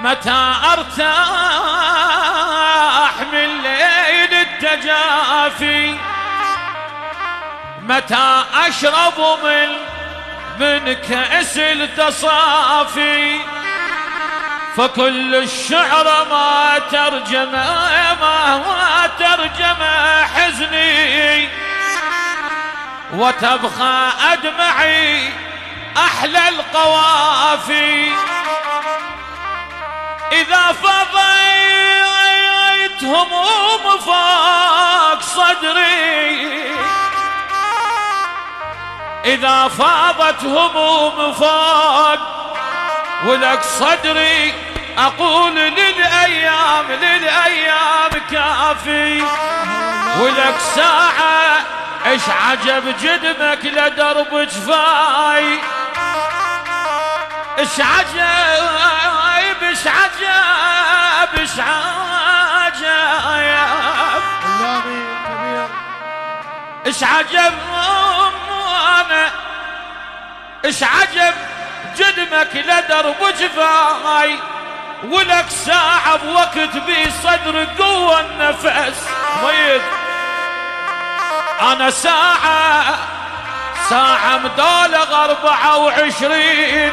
متى ارتاح من ليل التجافي، متى اشرب من كأس التصافي، فكل الشعر ما ترجم حزني، وتبقى أدمعي أحلى القوافي. إذا فضيت هموم فوق صدري، إذا فاضت هموم فوق ولك صدري، أقول للأيام كافي. ولك ساعة إيش عجب جدمك لدرب جفاي، إيش عجب إيش عجب إيش عجب إيش عجب أنا إيش عجب جدمك لدرب جفاي. ولك ساعة بوقت بصدر قوة النفس ميت، أنا ساعة مدالغ 24